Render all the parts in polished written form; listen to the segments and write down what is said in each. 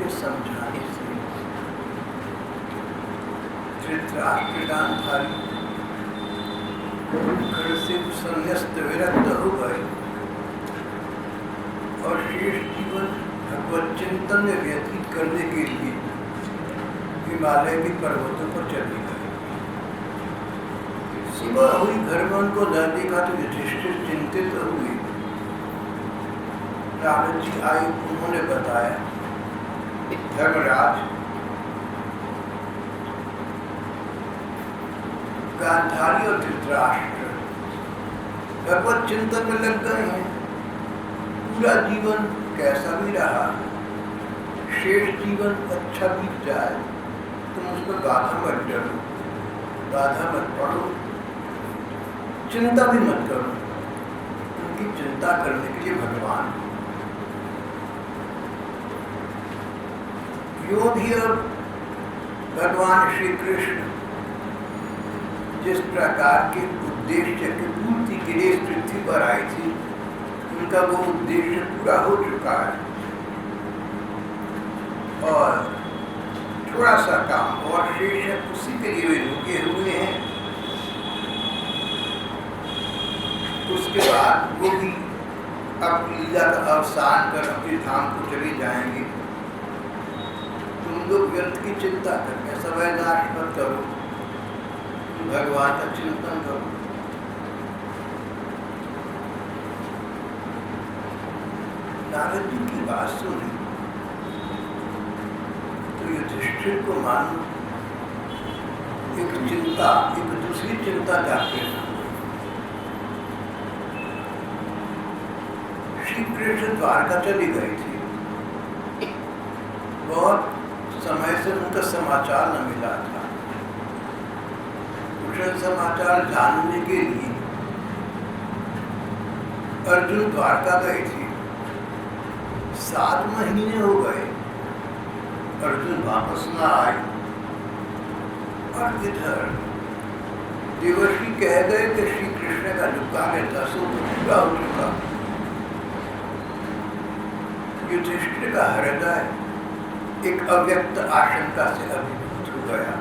के समझाने से धृतराष्ट्र गांधारी घर से संन्यस्त विरक्त हो गए और शेष जीवन भगवत चिंतन में व्यतीत करने के लिए हिमालय के पर्वतों पर चले गए। सुबह हुई, घर में उनको न देखा तो युधिष्ठिर चिंतित हुए। नारद जी आए, उन्होंने बताया, धर्मराज, गांधारी और धृतराष्ट्र भगवत चिंतन में लग गए हैं। पूरा जीवन कैसा भी रहा, शेष जीवन अच्छा बीत जाए, तुम उस पर बाधा मत डरो, बाधा मत पड़ो, चिंता भी मत करो। उनकी चिंता करने के लिए भगवान। यूं भी अब भगवान श्री कृष्ण जिस प्रकार के उद्देश्य की पूर्ति के लिए पृथ्वी पर आई थी, उनका वो उद्देश्य पूरा हो चुका है और थोड़ा सा काम और शेष है, उसी के लिए वे रुके हुए हैं। उसके बाद वो भी अपनी लीला का अवसान कर अपने धाम को चले जाएंगे। तुम लोग व्यर्थ की चिंता करके समय नाश मत करो, भगवान का चिंतन करो। नारद जी की बात सुनी तो युधिष्ठिर को मानो एक चिंता, एक दूसरी चिंता जाके श्री कृष्ण द्वारका चली गई थी। बहुत समय से उनका समाचार न मिला था। कुशल समाचार जानने के लिए अर्जुन द्वारका गए थे। 7 महीने हो गए, अर्जुन वापस न आए और इधर देवर्षि कह गए कि श्री कृष्ण का जो कार्य था सो पूरा हो चुका। युधिष्ठिर का हृदय एक अव्यक्त आशंका से अभिभूत हो गया।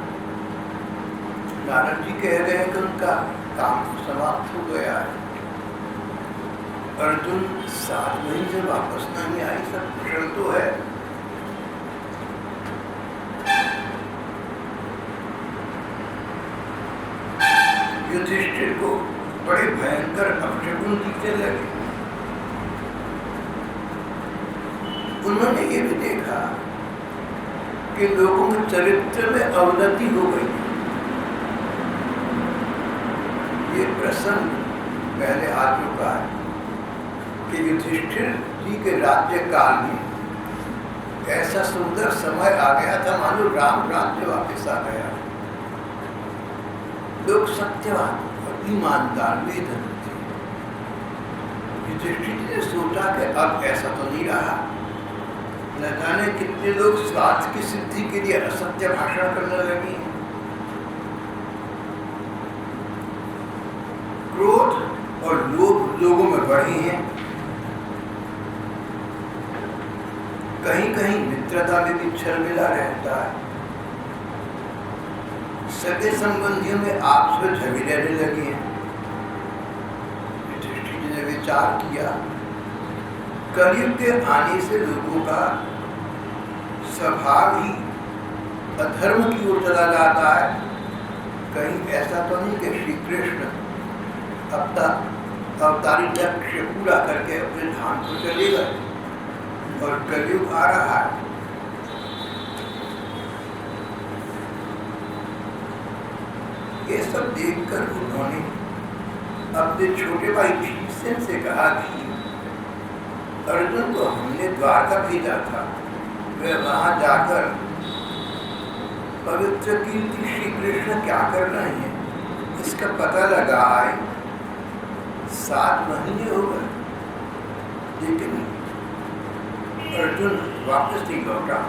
नारद जी कह गए कि उनका काम समाप्त हो गया है। अर्जुन 7 महीने से वापस नहीं आई, सब कुशल तो है। युधिष्ठिर को बड़े भयंकर अपशकुन दिखने लगे। उन्होंने ये भी देखा कि लोगों के चरित्र में अवनति हो गई। ये प्रसंग पहले आ चुका है कि युधिष्ठिर जी के राज्य काल में ऐसा सुंदर समय आ गया था, मानो राम राज्य वापस आ गया। लोग सत्यवान और ईमानदार वेदन थे। युधिष्ठिर जी ने सोचा कि अब ऐसा तो नहीं रहा। न जाने कितने लोग स्वार्थ की सिद्धि के लिए असत्य भाषण करने लगे। क्रोध और लोभ लोगों में बढ़े हैं। कहीं कहीं मित्रता में भी छलमिला रहता है। सगे संबंधियों में आपस में झगड़े रहने लगे हैं। युधिष्ठिर जी ने विचार किया, कलयुग के आने से लोगों का स्वभाव ही अधर्म की ओर चला जाता है। कहीं ऐसा तो नहीं कि श्री कृष्ण अपना अवतारी लक्ष्य पूरा करके अपने धाम को चले गए और कलयुग आ रहा है। ये सब देखकर उन्होंने अपने छोटे भाई भीमसेन से कहा कि अर्जुन को हमने द्वारका भेजा था, वे वहां जाकर पवित्र कीर्ति श्री कृष्ण क्या कर रहे हैं इसका पता लगा आए। 7 महीने हो गए लेकिन अर्जुन वापस नहीं लौटा।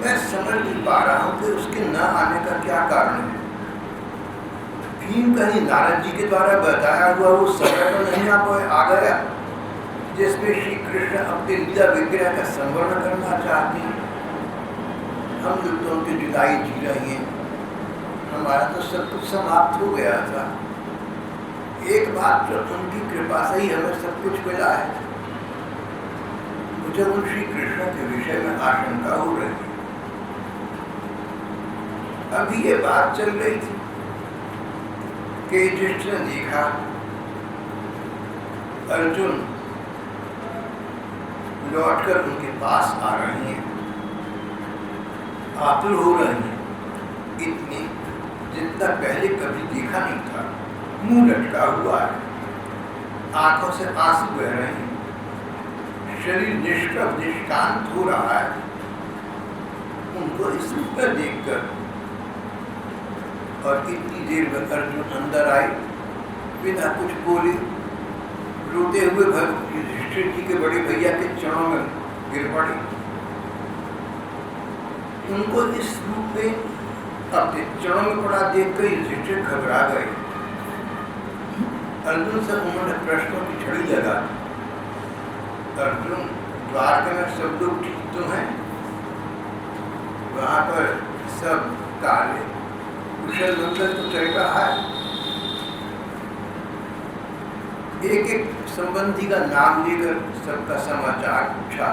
मैं समझ नहीं पा रहा हूं कि उसके न आने का क्या कारण है। भीम कहीं नारद जी के द्वारा बताया हुआ वो समय तो नहीं आ गया जिसमें श्री कृष्ण अपने लीला विग्रह का संवरण करना चाहते हैं। हम लोग तो उनकी जुदाई जी रही हैं, हमारा तो सब कुछ समाप्त हो गया था। एक बात तो उनकी कृपा से ही हमें सब कुछ मिला है। मुझे उन श्री कृष्ण के विषय में आशंका हो रही है। अभी ये बात चल रही थी कि युधिष्ठिर ने देखा अर्जुन लौटकर उनके पास आ रहे हैं, आतुर हो रहे हैं, इतनी जितना पहले कभी देखा नहीं था। मुंह लटका हुआ है, आंखों से आंसू बह रहे हैं, शरीर निष्प्रभ निष्कांत हो रहा है। उनको इस रूप में देखकर और इतनी देर में अर्जुन अंदर आए, बिना कुछ बोले रोते हुए युधिष्ठिर जी के बड़े भैया के चरणों में गिर पड़े। उनको इस रूप में अपने चरणों में पड़ा देखकर युधिष्ठिर घबरा गए। अर्जुन से उन्होंने प्रश्नों की झड़ी लगा। अर्जुन, द्वारका में सब लोग ठीक तो हैं? वहां पर सब काले कुशल मंगल तो चल रहा है। एक एक संबंधी का नाम लेकर सबका समाचार पूछा,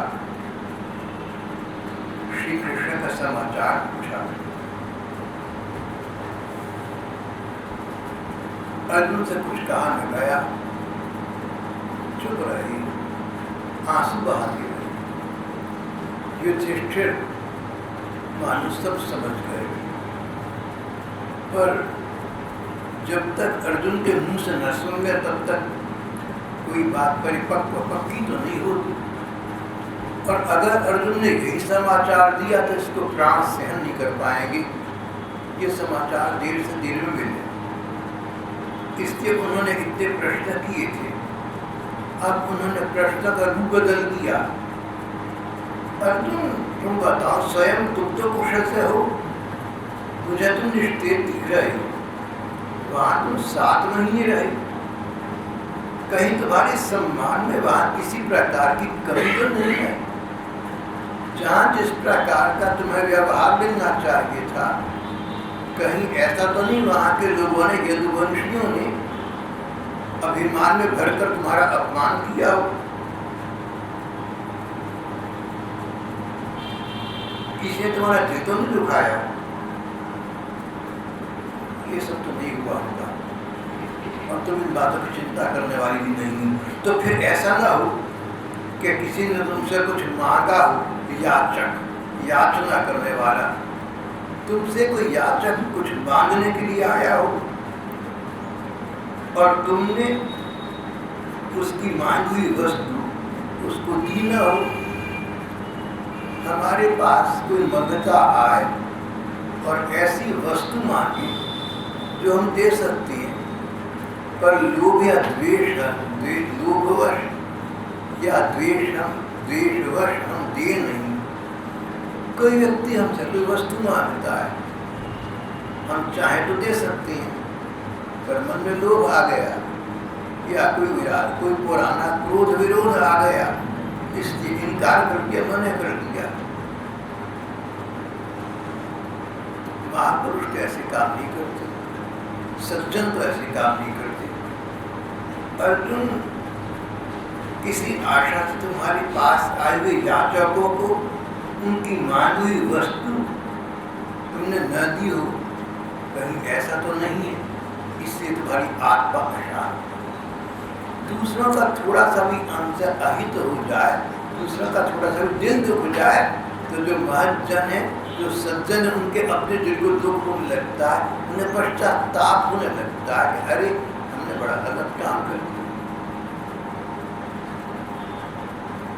श्री कृष्ण का समाचार पूछा। अर्जुन से कुछ कहा न गया, चुप रही, आंसू बहाती रही। युधिष्ठिर मानो सब समझ गए, पर जब तक अर्जुन के मुंह से न सुन गए तब तक कोई बात परिपक्व पक्की तो नहीं होती। और अगर अर्जुन ने यही समाचार दिया तो इसको प्राण सहन नहीं कर पाएंगे। ये समाचार देर से देर में मिले, इसलिए उन्होंने इतने प्रश्न किए थे। अब उन्होंने प्रश्न का रूप बदल दिया। अर्जुन, तुम बताओ स्वयं, तुम तो कुशल से हो, मुझे तुम निश्चेत दिख रहे हो। वहां तुम 7 महीने रहे, कहीं तुम्हारे सम्मान में वहां किसी प्रकार की कमी तो नहीं है? जहां जिस प्रकार का तुम्हें व्यवहार मिलना चाहिए था, कहीं ऐसा तो नहीं वहां के लोगों ने, यदुवंशियों ने अभिमान में भरकर तुम्हारा अपमान किया हो? किसी ने तुम्हारा दिल तो नहीं दुखाया? ये सब तो नहीं हुआ होगा, और तुम इन बातों की चिंता करने वाली भी नहीं हो। तो फिर ऐसा ना हो कि किसी ने तुमसे कुछ मांगा हो, याचक, याचना करने वाला, तुमसे कोई याचक कुछ मांगने के लिए आया हो और तुमने उसकी मांगी हुई वस्तु उसको दी न हो। हमारे पास कोई मंगता आए और ऐसी वस्तु मांगे जो हम दे सकते हैं, पर लोभ या द्वेष, लोभवश या द्वेषवश हम दे नहीं। कोई व्यक्ति हमसे कोई वस्तु मांगता है, हम चाहे तो दे सकते हैं, पर मन में लोभ आ गया या कोई विराट, कोई पुराना क्रोध विरोध आ गया, इसलिए इनकार कर दिया, मना कर दिया। महापुरुष तो ऐसे काम नहीं करते, सज्जन तो ऐसे काम नहीं करते। अर्जुन, किसी आशा से तुम्हारे पास आए हुए याचकों को उनकी मांगी हुई वस्तु तुमने न दी हो, कहीं ऐसा तो नहीं है? इससे तुम्हारी आत्मा अशांत, दूसरों का थोड़ा सा भी अंश अहित हो जाए, दूसरों का थोड़ा सा भी दिल दुख जाए, तो जो महज्जन है, जो सज्जन है, उनके अपने दिल को दुख होने लगता है, उन्हें पश्चाताप होने लगता है कि अरे हमने बड़ा गलत काम कर दिया।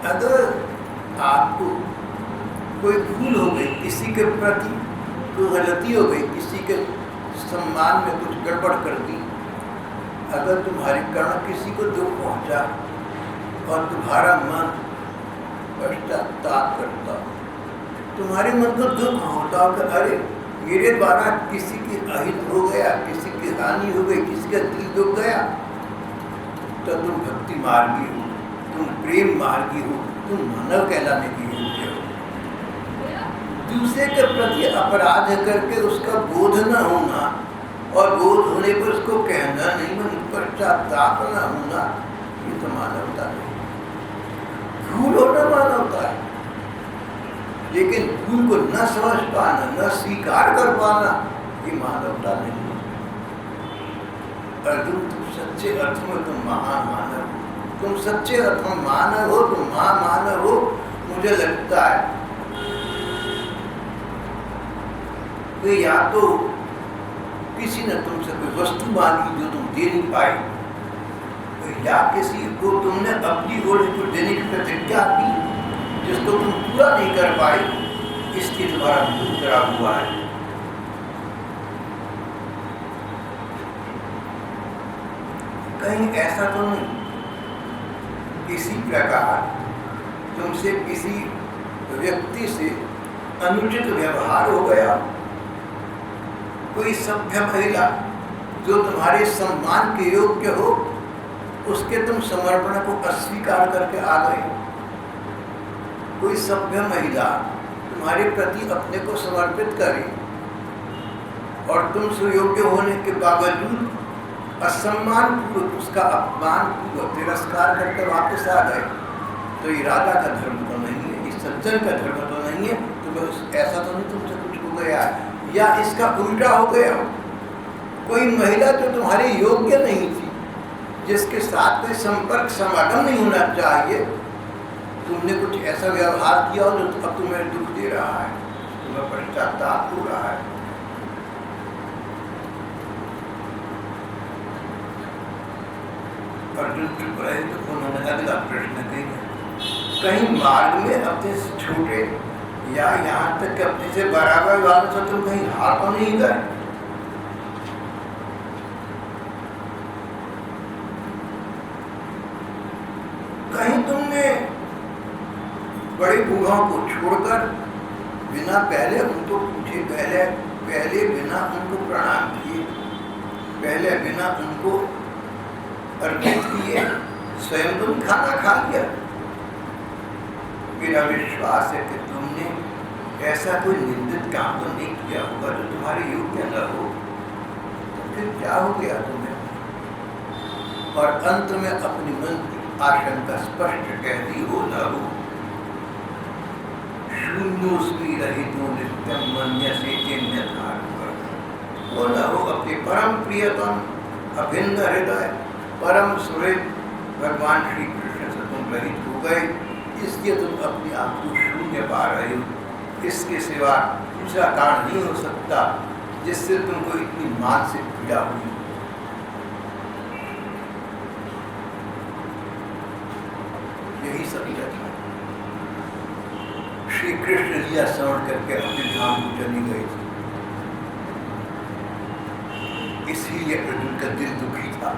अगर आपको कोई भूल हो गई, किसी के प्रति कोई गलती हो गई, किसी के सम्मान में कुछ गड़बड़ कर दी, अगर तुम्हारे कारण किसी को दुख पहुंचा और तुम्हारा मन पश्चाताप करता, तुम्हारे मन को दुख होता हो कि अरे मेरे द्वारा किसी की अहित हो गया, किसी की हानि हो गई, किसी का दिल दुख गया, तो तुम भक्ति मार्गी हो, तुम प्रेम मार्गी हो, तुम मानव कहलाने की योग्य हो। दूसरे के प्रति अपराध करके उसका बोध न होना और बोध होने पर उसको कहना नहीं, मन पश्चाताप न होना, ये तो मानवता नहीं। भूल होना मानवता है, लेकिन भूल को न समझ पाना, न स्वीकार कर पाना, ये मानवता नहीं है। अर्जुन, तुम सच्चे अर्थ में तुम महान मानव हो, तुम सच्चे अर्थ में मानव हो, तुम महामानव हो। मुझे लगता है कि या तो किसी ने तुमसे कोई वस्तु मांगी जो तुम दे नहीं पाए, या किसी को तुमने अपनी ओर को देने की प्रतिज्ञा की जिसको तुम पूरा नहीं कर पाए, इसके द्वारा दूर करा हुआ है। कहीं ऐसा तो नहीं किसी प्रकार तुमसे किसी व्यक्ति से अनुचित व्यवहार हो गया, कोई सभ्य महिला जो तुम्हारे सम्मान के योग्य हो उसके तुम समर्पण को अस्वीकार करके आ गए, कोई सभ्य महिला तुम्हारे प्रति अपने को समर्पित करे और तुम सुयोग्य होने के बावजूद असम्मान पूर्वक उसका अपमान पूर्वक तिरस्कार करके वापस आ गए, तो ये राजा का धर्म तो नहीं है, इस सज्जन का धर्म तो नहीं है। तो ऐसा तो नहीं तुमसे कुछ हो गया है, या इसका उल्टा हो गया हो, कोई महिला जो तुम्हारे योग्य नहीं थी, जिसके साथ कोई संपर्क समागम नहीं होना चाहिए, तुमने कुछ ऐसा व्यवहार किया हो जो अब तुम्हें दुख दे रहा है, तुम्हें पश्चाताप हो रहा है। अर्जुन चुप रहे तो उन्होंने अगला प्रश्न किया, कहीं मार्ग में अपने से छोटे या यहाँ तक कि अपने से बराबर वालों से तुम कहीं हार तो नहीं गए? कहीं तुमने बड़े बूढ़ों को छोड़कर बिना पहले उनको पूछे, पहले बिना उनको प्रणाम किए, पहले बिना उनको अर्पित किए स्वयं तुम खाना खा लिया? मेरा विश्वास है कि तुमने ऐसा कोई निंदित काम तो नहीं किया होगा जो तुम्हारे योग्य न हो, तो फिर क्या हो गया तुम्हें? और अंत में अपनी मन की आशंका स्पष्ट कह दी, हो न हो शून्योस्मि रहितो नित्यं मन्यसे चेन्यथा, हो न हो अपने परम प्रियतम अभिन्न हृदय परम सुहृद भगवान श्री कृष्ण से तुम रहित हो गए, इसलिए तुम अपने आप को शून्य पा रहे हो। इसके सिवा दूसरा कारण नहीं हो सकता जिससे तुमको इतनी मानसिक पीड़ा हुई। यही सभी था। श्री कृष्ण लीला श्रवण करके अपने धाम को चली गई थी, इसीलिए अर्जुन का दिल दुखी था।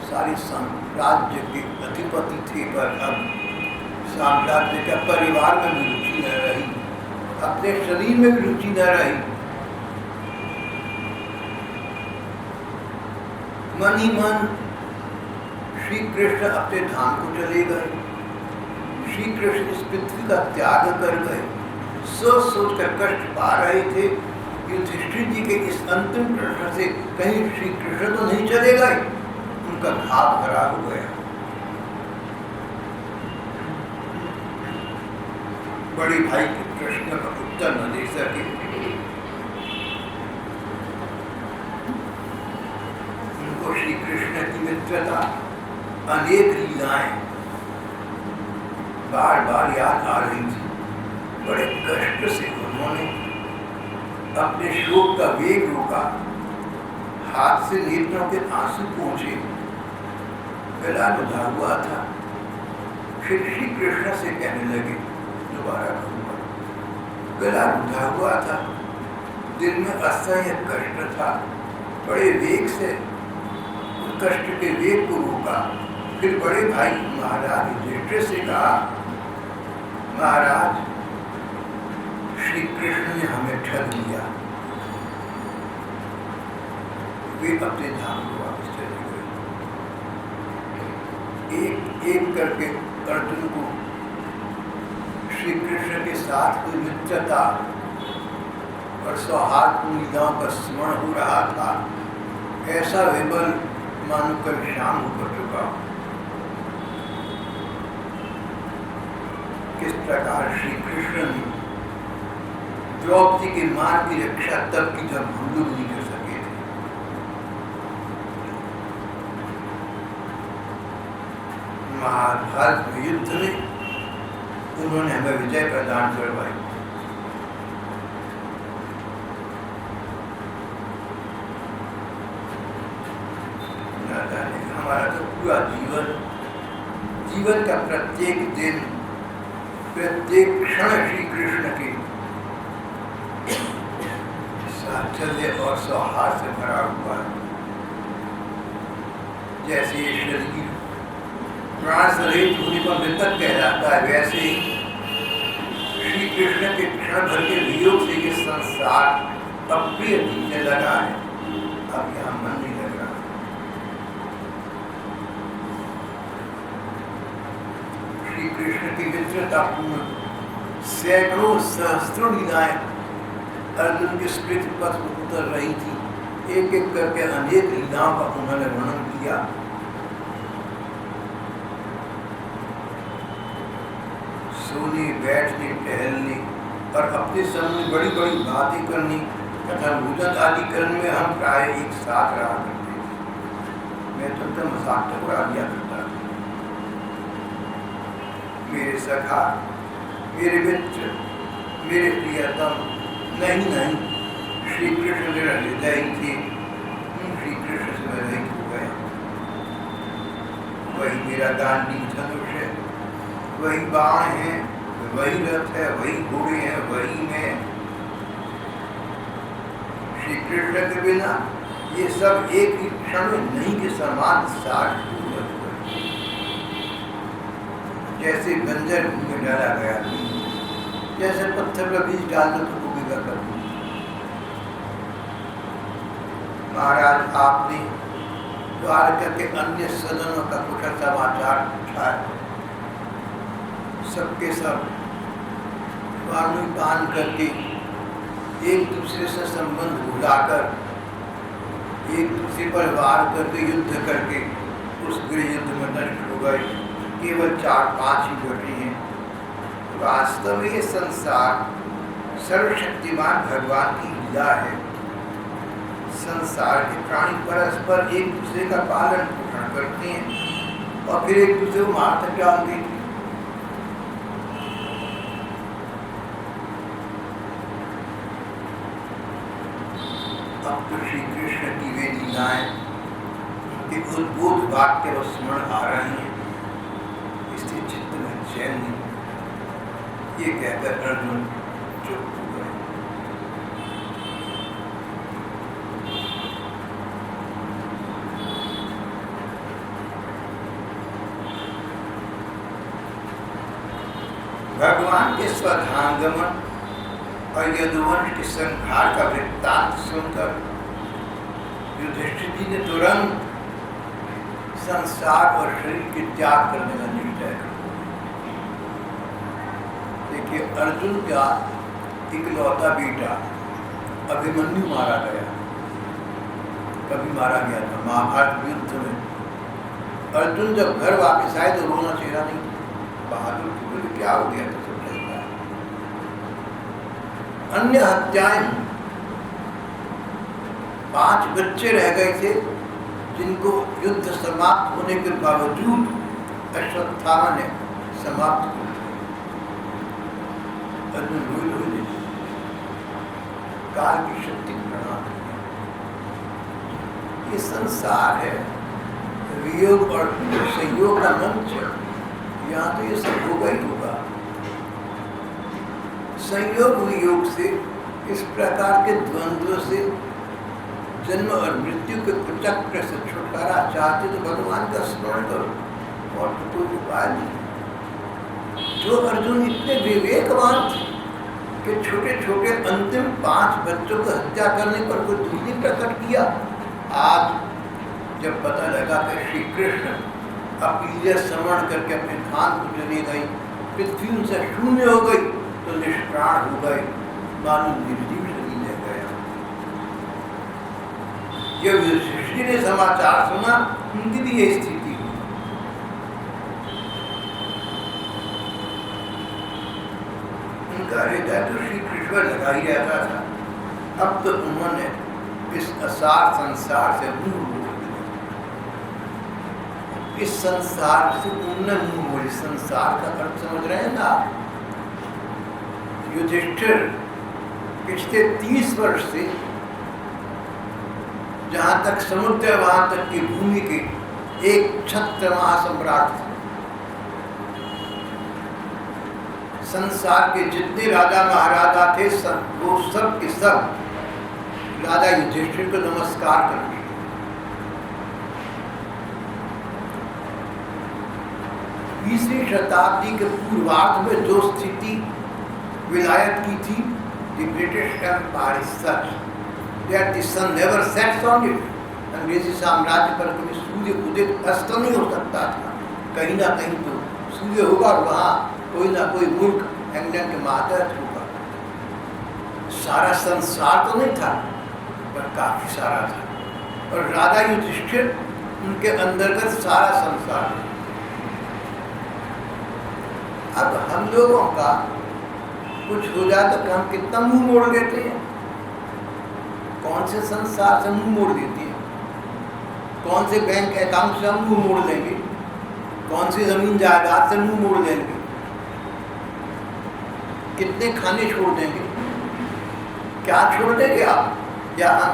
सारे साम्राज्य के अधिपति थे, पर अब साम्राज्य का परिवार में भी रुचि न रही, अपने शरीर में भी रुचि न रही। मन ही मन श्री कृष्ण अपने धाम को चले गए, श्री कृष्ण इस पृथ्वी का त्याग कर गए। सोच सोच कर कष्ट पा रहे थे, युधिष्ठिर जी के इस अंतिम प्रश्न से कहीं श्री कृष्ण तो नहीं चले गए, उनका भाव भरा हो गया। बड़े भाई के प्रश्न का उत्तर न दे सके, उनको श्री कृष्ण की मित्रता, अनेक लीलाएं बार बार याद आ रही थी। बड़े कष्ट से उन्होंने अपने शोक का वेग रोका, हाथ से नेत्रों के आंसू पहुंचे, गला रुधा हुआ था। फिर श्री कृष्ण से कहने लगे, दोबारा कहूँगा, गला रुधा हुआ था, दिल में असह्य कष्ट था, बड़े वेग से उस कष्ट के वेग को रोका। फिर बड़े भाई महाराज युधिष्ठिर से कहा, महाराज श्री कृष्ण ने हमें ठग लिया, वे अपने धाम को वापस चले गए। एक करके अर्जुन को श्री कृष्ण के साथ कोई मित्रता और सौहार्दपूर्ण लीलाओं का स्मरण हो रहा था, ऐसा विबल मानो कल शाम हो चुका। किस प्रकार श्री कृष्ण ने द्रौपदी के मान की रक्षा तब की जब हम लोग नहीं कर सके थे। महाभारत युद्ध में उन्होंने हमें विजय प्रदान करवाई। हमारा तो पूरा जीवन का प्रत्येक दिन, प्रत्येक क्षण श्री कृष्ण के साहचर्य और सौहार्द से भरा हुआ है। जैसे ये शरीर प्राण से रहित होने पर मृतक कहलाता है, वैसे ही श्री कृष्ण के क्षण भर के वियोग से ये संसार अप्रिय दिखने लगा है। अब यहाँ मन नहीं लग रहा। श्री कृष्ण की मित्रतापूर्ण सैकड़ों सहस्त्रों लीलाएं अर्जुन के स्मृति पथ पर उतर रही थी। एक एक करके अनेक लीलाओं का उन्होंने वर्णन किया। सोने, बैठने, टहलने और अपने सामने बड़ी बड़ी बातें करनी तथा भोजन आदि करने में हम प्राय एक साथ रहा करते थे। मैं तो मजाक टकरा दिया करता था। मेरे सखा, मेरे मित्र, मेरे प्रियतम, नहीं, श्री कृष्ण मेरा हृदय ही थे। श्री कृष्ण से मैं रहित हो गया। वही मेरा गांडी धनुष है, वही बाण है, वही रथ है, वही घोड़े हैं, वही मैं। श्री कृष्ण के बिना ये सब एक ही क्षण में नहीं के समान साठ जैसे बंजर भूमि में डाला गया, जैसे पत्थर पर बीज डाल दो तो उगेगा कभी। महाराज, आपने द्वारका के अन्य सदनों का कुशल समाचार पूछा है। सबके सब बाणों बांध करके एक दूसरे से संबंध भुलाकर, एक दूसरे पर वार करके, युद्ध करके उस गृह युद्ध में नष्ट हो गए। केवल 4-5 ही बचे हैं। वास्तव में ये संसार सर्वशक्तिमान भगवान की लीला है। संसार के प्राणी परस्पर एक दूसरे का पालन पोषण करते हैं और फिर एक दूसरे को मार तक डाल देते हैं। अब तो श्री कृष्ण की वे लीलाएं, उनके उद्बोध वाक्य व स्मरण आ रहे हैं, इसलिए चित्त में चैन नहीं। ये कहकर अर्जुन चुप हो गए। भगवान के स्वधांगमन और यदुवंश के संहार का वृत्तांत सुनकर युधिष्ठिर जी ने तुरंत संसार और शरीर के त्याग करने का निश्चय कर। देखिए, अर्जुन का इकलौता बेटा अभिमन्यु मारा गया, कभी मारा गया था महाभारत युद्ध में। अर्जुन जब घर वापस आए तो रोना चेहरा नहीं, बहादुर बोले क्या हो गया था। अन्य हत्याएं, 5 बच्चे रह गए थे जिनको युद्ध समाप्त होने के बावजूद अश्वत्थामा ने समाप्त कर दिया। काल की शक्ति प्रणाम। ये संसार है, वियोग और संयोग का मंच। यहाँ तो ये सब होगा ही होगा। संयोग वियोग से, इस प्रकार के द्वंद्व से, जन्म और मृत्यु के चक्र से छुटकारा चाहते तो भगवान का स्मरण करो और तो कोई उपाय नहीं। जो अर्जुन इतने विवेकवान थे कि छोटे छोटे अंतिम 5 बच्चों को हत्या करने पर कोई दुखी प्रकट किया, आज जब पता लगा कि श्री कृष्ण अपीलिया समरण करके अपने धाम को चली गई, पृथ्वी उनसे शून्य हो गई तो निष्प्राण हो गए, मानो निर्जीव शरीर ले गया। जब युधिष्ठिर ने समाचार सुना, उनकी भी यही स्थिति हुई। उनका हृदय तो श्री कृष्ण लगा ही रहता था। अब तो उन्होंने इस असार संसार से मुंह मोड़ लिया। इस संसार से उन्होंने मुंह मोड़ी। संसार का अर्थ समझ रहे हैं ना? युधिष्ठिर पिछले 30 वर्ष से जहां तक समुद्र है वहां तक की भूमि के एक छत्र महासम्राट थे। संसार के जितने राजा महाराजा थे वो सब के सब राजा युधिष्ठिर को नमस्कार करते। 20वीं शताब्दी के पूर्वार्ध में जो स्थिति विलायत की थी, the British Empire is such that the sun never sets on it. अंग्रेजी साम्राज्य पर कभी सूर्य उदित अस्त नहीं हो सकता था। कहीं ना कहीं तो सूर्य होगा और वहाँ कोई ना कोई मुल्क इंग्लैंड के मातहत होगा। सारा संसार तो नहीं था पर काफी सारा था, और राजा युधिष्ठिर उनके अंतर्गत सारा संसार। अब हम लोगों का कुछ हो जाए तो हम कितना मुंह मोड़ देते हैं। कौन से संसार से मुंह मोड़ देते हैं? कौन से बैंक अकाउंट से हम मुंह मोड़ लेंगे? कौन सी जमीन जायदाद से मुंह मोड़ लेंगे? कितने खाने छोड़ देंगे? क्या छोड़ देंगे आप या हम?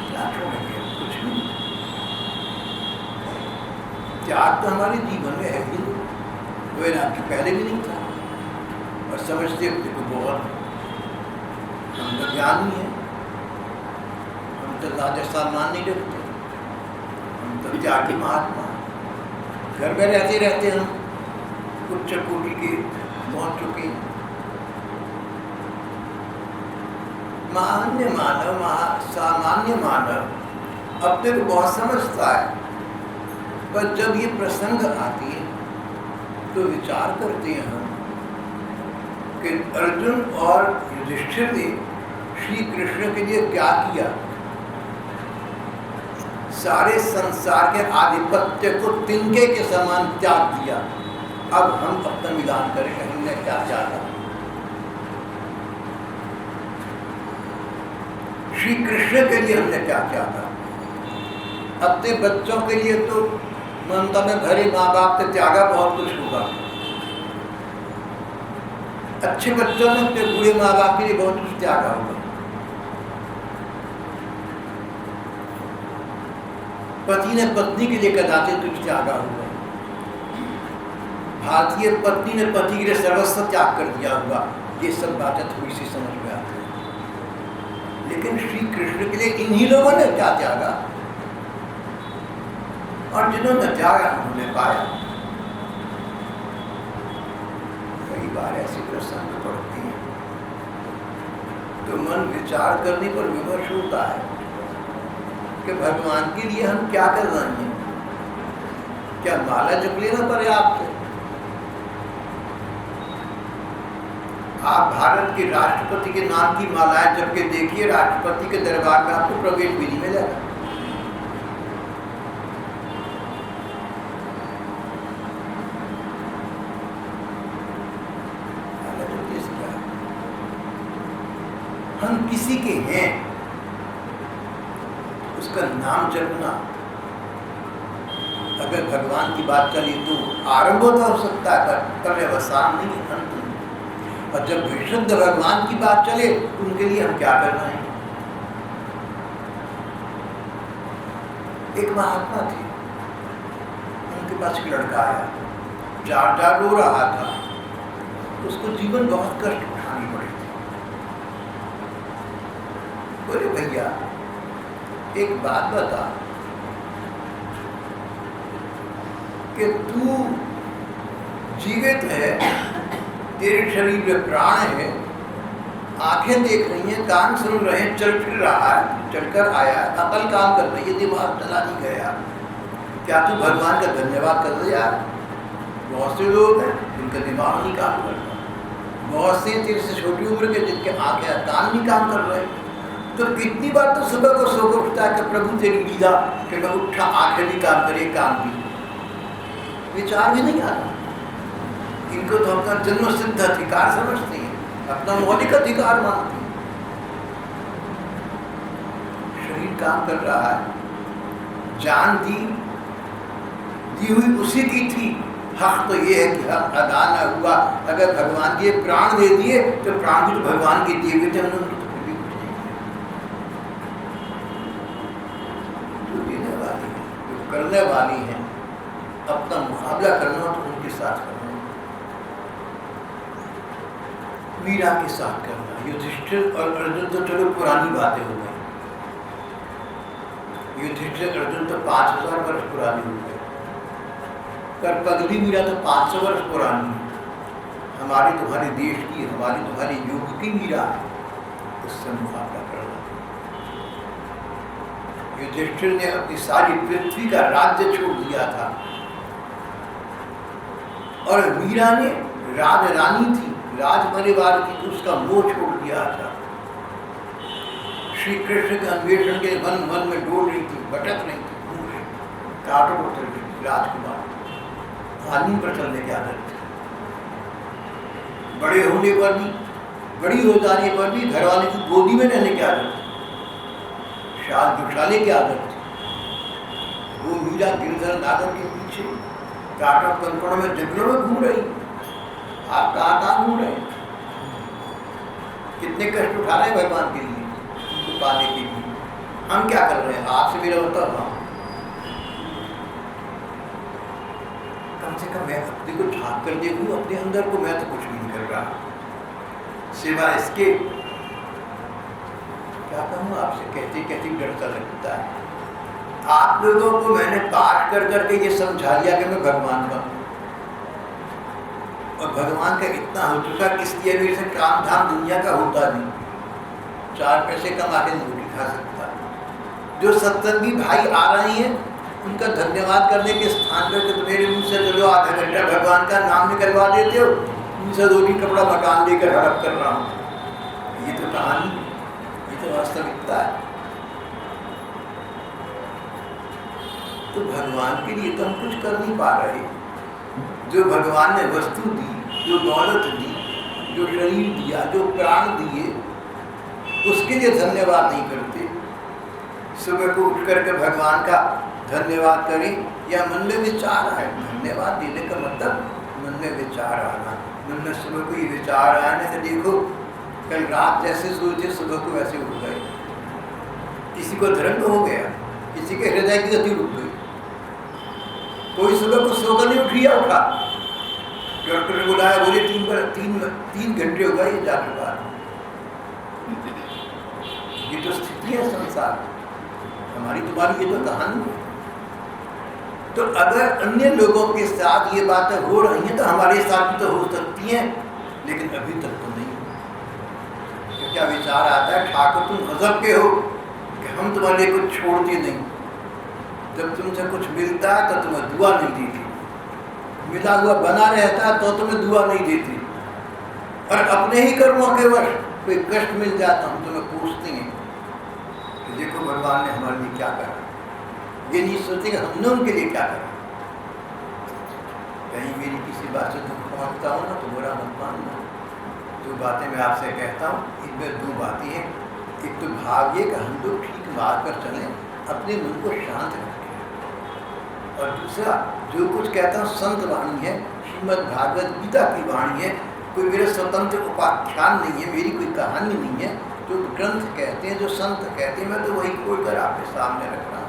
क्या छोड़ेंगे? कुछ नहीं। त्याग तो हमारे जीवन में है ही, वो आपके पहले भी नहीं था। और समझते अपने को बहुत हम तो ज्ञानी है, हम तो राजस्थान मान नहीं रखते, हम तो त्यागी महात्मा। घर में रहते रहते हम उच्च कोटि के पहुंच चुके हैं। सामान्य मानव अपने को बहुत समझता है, पर जब ये प्रसंग आती है तो विचार करते हैं हम कि अर्जुन और युधिष्ठिर ने श्री कृष्ण के लिए क्या किया। सारे संसार के आधिपत्य को तिनके के समान त्याग दिया। अब हम अपना मिलान करेंगे, हमने क्या चाहा। श्री कृष्ण के लिए हमने क्या क्या था। अपने बच्चों के लिए तो ममता में भरे माँ बाप से त्यागा बहुत कुछ होगा। अच्छे बच्चों ने अपने बुरे माँ बाप के लिए बहुत कुछ त्यागा होगा। पति ने पत्नी के लिए कदाचित कुछ त्यागा होगा। भारतीय पत्नी ने पति के लिए सर्वस्व त्याग कर दिया होगा। ये सब बातें थोड़ी सी समझ में आती है। लेकिन श्री कृष्ण के लिए इन्हीं लोगों ने क्या त्यागा, और जिन्होंने त्यागा उन्होंने पाया। कई बार ऐसे प्रसंग पड़ते हैं तो मन विचार करने पर विमर्श होता है कि भगवान के लिए हम क्या कर रहे हैं। क्या माला जप लेना पर्याप्त है? आप भारत के राष्ट्रपति के नाम की मालाएं जप के देखिए, राष्ट्रपति के दरबार में आपको प्रवेश भी नहीं मिलेगा। हम किसी के हैं, उसका नाम जपना, अगर भगवान की बात चली तो आरंभ तो हो सकता है पर अवसान नहीं, अंत नहीं। और जब विशुद्ध भगवान की बात चले उनके लिए हम क्या कर रहे हैं। एक महात्मा थे, उनके पास एक लड़का आया, जार जार रो रहा था। उसको जीवन बहुत कष्ट उठानी पड़ी। बोले भैया एक बात बता कि तू जीवित है, तेरे शरीर में प्राण है, आंखें देख रही हैं, कान सुन रहे हैं, चल फिर रहा है, चलकर आया, अकल काम कर रही है, दिमाग चला नहीं गया, क्या तू भगवान का धन्यवाद कर दे यार? बहुत से लोग हैं जिनका दिमाग नहीं काम करता, बहुत से तेरे से छोटी उम्र के जिनके आंखें कान नहीं काम कर रहे। तो कितनी बार तो सुबह को सो कर उठता है कि प्रभु तेरी लीला कि मैं उठा, आंखें भी काम करे, काम भी, विचार भी नहीं आता। इनको तो अपना जन्म सिद्ध अधिकार समझते हैं, अपना मौलिक अधिकार मानते हैं। शरीर काम कर रहा है, जान दी हुई उसी की थी। हक तो ये है कि हक अदा न हुआ। अगर भगवान के प्राण दे दिए तो प्राण भी तो भगवान के दिए हुए थे, उन्होंने तो फिर भी कुछ नहीं किया। जो देने वाली है, जो करने वाली है, अपना मुकाबला करना तो उनके साथ करना, मीरा के साथ करना। युधिष्ठिर और अर्जुन तो चलो पुरानी बातें हो गई, युधिष्ठिर अर्जुन तो 5000 वर्ष पुरानी हो गई, पर पगली मीरा तो 500 वर्ष पुरानी है। हमारी तुम्हारे देश की, हमारी तुम्हारे युग की मीरा है, उससे मुकाबला करना। युधिष्ठिर ने अपनी सारी पृथ्वी का राज्य छोड़ दिया था और मीरा ने राज रानी थी, राज परिवार की, तो उसका मोह छोड़ दिया था। श्री कृष्ण के अन्वेषण के वन में डोल रही थी, भटक रही थी, घूम रही, कांटों पर चल रही थी। राजकुमार आदमी पर चलने की आदत थी, बड़े होने पर भी, बड़ी हो जाने पर भी घर वाले की गोदी में रहने की आदत थी, शाल दुशाले की आदत थी। वो मीरा गिरधर नागर के पीछे कांटों कंकड़ों में जंगलों में घूम रही। आप कहाँ घूम रहे हैं? कितने कष्ट उठा रहे हैं भगवान के लिए, उनको पाने के लिए। हम क्या कर रहे हैं? आपसे मेरा बताओ। कम से कम मैं अपने को झांक कर देखूं, अपने अंदर को। मैं तो कुछ भी नहीं कर रहा, सिवाय इसके क्या कहूँ आपसे, कहते कहते डरता लगता है। आप लोगों को मैंने पाठ कर करके ये समझा दिया कि मैं भगवान का, और भगवान का इतना हो चुका, इसलिए मेरे से काम धाम दुनिया का होता नहीं। 4 पैसे कमा के रोटी खा सकता। जो सत्संगी भाई आ रहे हैं उनका धन्यवाद करने के स्थान पर तो मेरे मुंह से चलो आधा घंटा भगवान का नाम निकलवा देते हो, उनसे रोटी कपड़ा मकान लेकर हड़प कर रहा हूँ। ये तो कहानी, ये तो वास्तविकता है। तो भगवान के लिए तो हम कुछ कर नहीं पा रहे। जो भगवान ने वस्तु दी, जो दौलत दी, जो शरीर दिया, जो प्राण दिए, उसके लिए धन्यवाद नहीं करते। सुबह को उठ करके भगवान का धन्यवाद करें, या मन में विचार आए। धन्यवाद देने का मतलब मन में विचार आना। मन में सुबह को ये विचार आने से देखो, कल रात जैसे सोचे सुबह को वैसे उठ गए। किसी को धर्म हो गया, किसी के हृदय की गति रुक गई। कोई सुबह को सोकर नहीं उठिया उठा, डॉक्टर ने बुलाया, बोले 3 घंटे हो गए जा चुका। ये तो स्थिति है संसार, हमारी तुम्हारी ये तो कहानी है। तो अगर अन्य लोगों के साथ ये बातें हो रही हैं तो हमारे साथ भी तो हो सकती हैं, लेकिन अभी तक तो नहीं। तो क्या विचार आता है, ठाकुर तुम गजब के हो कि हम तुम्हारे लिए कुछ छोड़ते नहीं। जब तुमसे कुछ मिलता है तो तुम्हें दुआ नहीं देती, मिला हुआ बना रहता तो तुम्हें दुआ नहीं देती, और अपने ही कर्मों के वश कोई कष्ट मिल जाता हम तुम्हें पूछते हैं कि देखो भगवान ने हमारे लिए क्या करा। ये नहीं सोचते कि हमने उनके लिए क्या करा। कहीं मेरी किसी बात से दुख पहुँचता हो ना तो बुरा मत मानना। जो बातें मैं आपसे कहता हूँ इनमें 2 बातें हैं। एक तो भाग्य कि हम लोग ठीक मार्ग पर चलें, अपने मन को शांत रखें, और दूसरा जो कुछ कहता हूँ संत वाणी है, श्रीमद् भागवत गीता की वाणी है, कोई मेरा स्वतंत्र उपाख्यान नहीं है, मेरी कोई कहानी नहीं है। जो ग्रंथ कहते हैं, जो संत कहते हैं, मैं तो वही खोलकर आपके सामने रख रहा हूँ।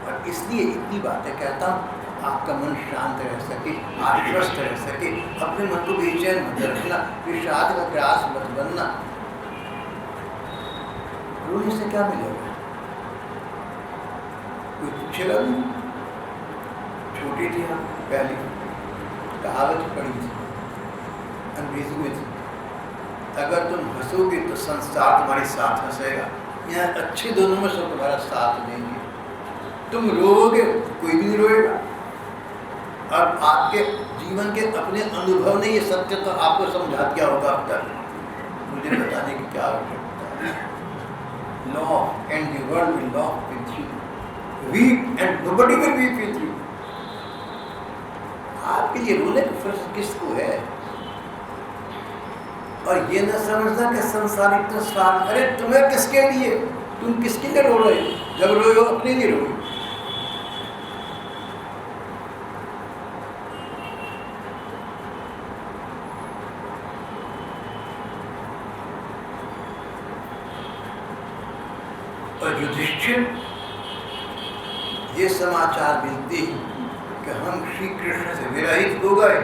और इसलिए इतनी बातें कहता हूँ, आपका मन शांत रह सके, आश्वस्त रह सके, अपने मन को बेचैन मत रखना, विषाद का ग्रास मत बनना। रोने से क्या मिलेगा? कोई पूछेगा नहीं। छोटे थे हम, पहले कहावत पढ़ी थी, अंग्रेजी में थी, अगर तुम हंसोगे तो संसार तुम्हारे साथ हंसेगा। यहाँ अच्छे दोनों में सब तुम्हारा साथ देंगे, तुम रोओगे कोई भी नहीं रोएगा। और आपके जीवन के अपने अनुभव ने ये सत्य तो आपको समझा दिया होगा अब तक, मुझे बताने की क्या आवश्यकता है। Law and the world will law with you, weep and nobody will weep with you. आपके लिए रोने का फर्ज किसको है? और ये न समझना कि संसार इतना स्वार्थ, अरे तुम्हें किसके लिए, तुम किसके लिए रो रहे हो? जब रोए हो अपने लिए रोए। और युधिष्ठिर ये समाचार मिलते ही कि हम श्री कृष्ण से विरहित हो गए,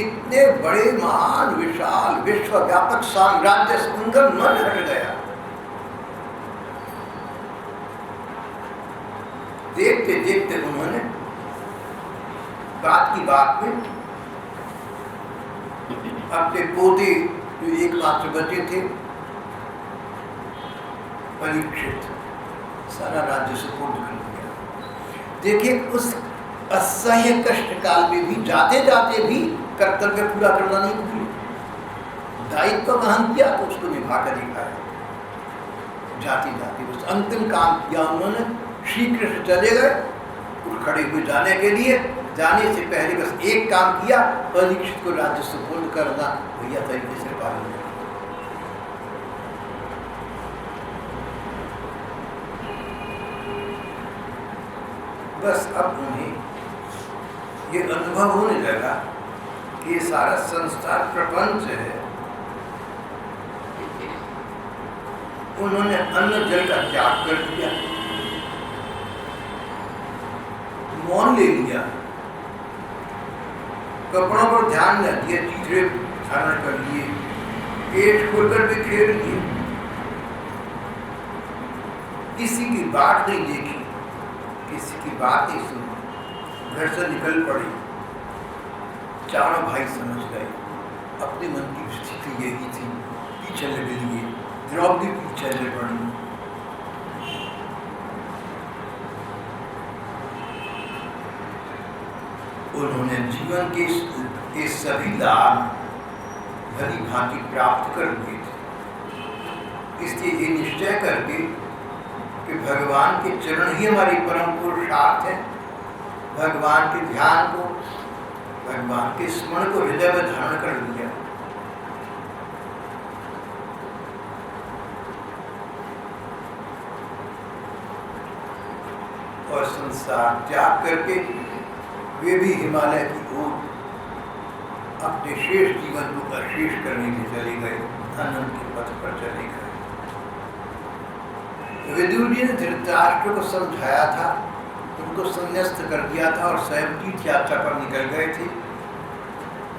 इतने बड़े महान विशाल विश्वव्यापक साम्राज्य से उनका मन हट गया। देखते देखते उन्होंने बात की बात में अपने पोते जो एकमात्र बचे थे परीक्षित, सारा राज्य सुपुर्द कर दिया। देखिए उस असह्य कष्ट काल में भी जाते जाते भी कर्तव्य पूरा करना नहीं भूले, दायित्व वहन किया तो उसको निभा कर दिखाया। जाते जाते उस अंतिम काम किया उन्होंने। श्री कृष्ण चले गए, उठ खड़े हुए जाने के लिए, जाने से पहले बस एक काम किया, परीक्षित को राज्य सुपुर्द करना, भैया तरीके से पालन किया। बस अब उन्हें ये अनुभव होने लगा कि ये सारा संसार प्रपंच है। उन्होंने अन्न जल का त्याग कर दिया, मौन ले लिया, कपड़ों पर ध्यान न दिया, तीसरे धारण कर लिए, पेट खोलकर भी खेल लिए, किसी की बात नहीं देखी, किसी की बात नहीं सुनी, घर से निकल पड़े। चारों भाई समझ गए अपने मन की स्थिति यही थी, पीछे लगे लिए, द्रौपदी पीछे चले पड़ी। उन्होंने जीवन के सभी लाभ भली भांति प्राप्त कर लिए थे, इसलिए ये निश्चय करके कि भगवान के चरण ही हमारी परम पुरुषार्थ है, भगवान के ध्यान को, भगवान के स्मरण को हृदय में धारण कर लिया। और संसार त्याग करके वे भी हिमालय की ओर अपने शेष जीवन को अशेष करने के चले गए, आनंद के पथ पर चले गए। विदुर जी ने धृतराष्ट्र को समझाया था, उनको संन्यस्त कर दिया था और स्वयं तीर्थ यात्रा पर निकल गए थे।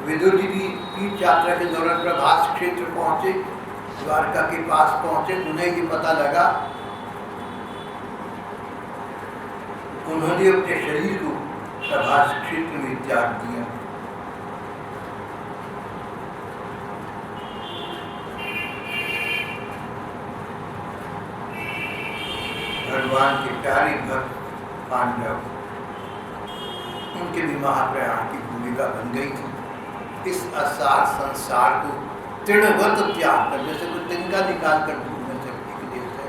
विदुर जी भी तीर्थ यात्रा के दौरान प्रभास क्षेत्र पहुंचे, द्वारका के पास पहुंचे। उन्हें ये पता लगा, उन्होंने अपने शरीर को प्रभास क्षेत्र में त्याग दिया। भगवान के प्यारे भक्त पांडव, उनके भी महाप्रयाण की भूमिका बन गई थी। इस असार संसार को तृणवत त्याग कर, जैसे कोई तिनका निकाल कर दूध में से फेंक देते,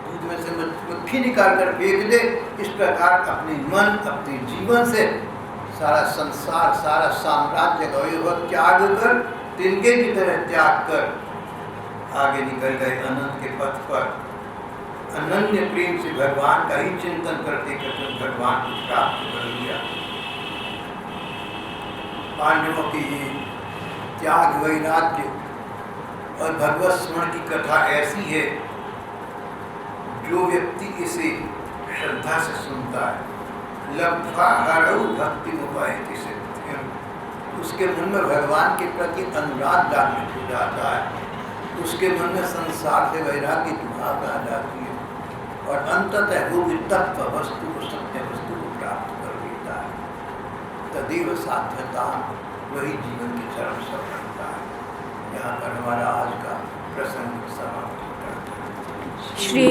दूध में से मक्खी निकाल कर फेंक दे, इस प्रकार अपने मन, अपने जीवन से सारा संसार, सारा साम्राज्य का वैभव त्याग कर, तिनके की तरह त्याग कर आगे निकल गए अनंत के पथ पर। अनन्य प्रेम से भगवान का ही चिंतन करते करते भगवान को प्राप्त कर लिया। पांडवों की ये त्याग, वैराग्य और भगवत स्मरण की कथा ऐसी है, जो व्यक्ति इसे श्रद्धा से सुनता है, लब्ध्वा हरौ भक्ति मुपायति सिद्धिम्, उसके मन में भगवान के प्रति अनुराग जागृत हो जाता है, उसके मन में संसार से वैराग्य की भावना आ जाती है और अंततः वो तत्व वस्तु को, सत्य वस्तु को प्राप्त कर लेता है। तदेव साध्यता, वही जीवन की चरम सफलता है। यहाँ पर हमारा आज का प्रसंग समाप्त होता है। श्री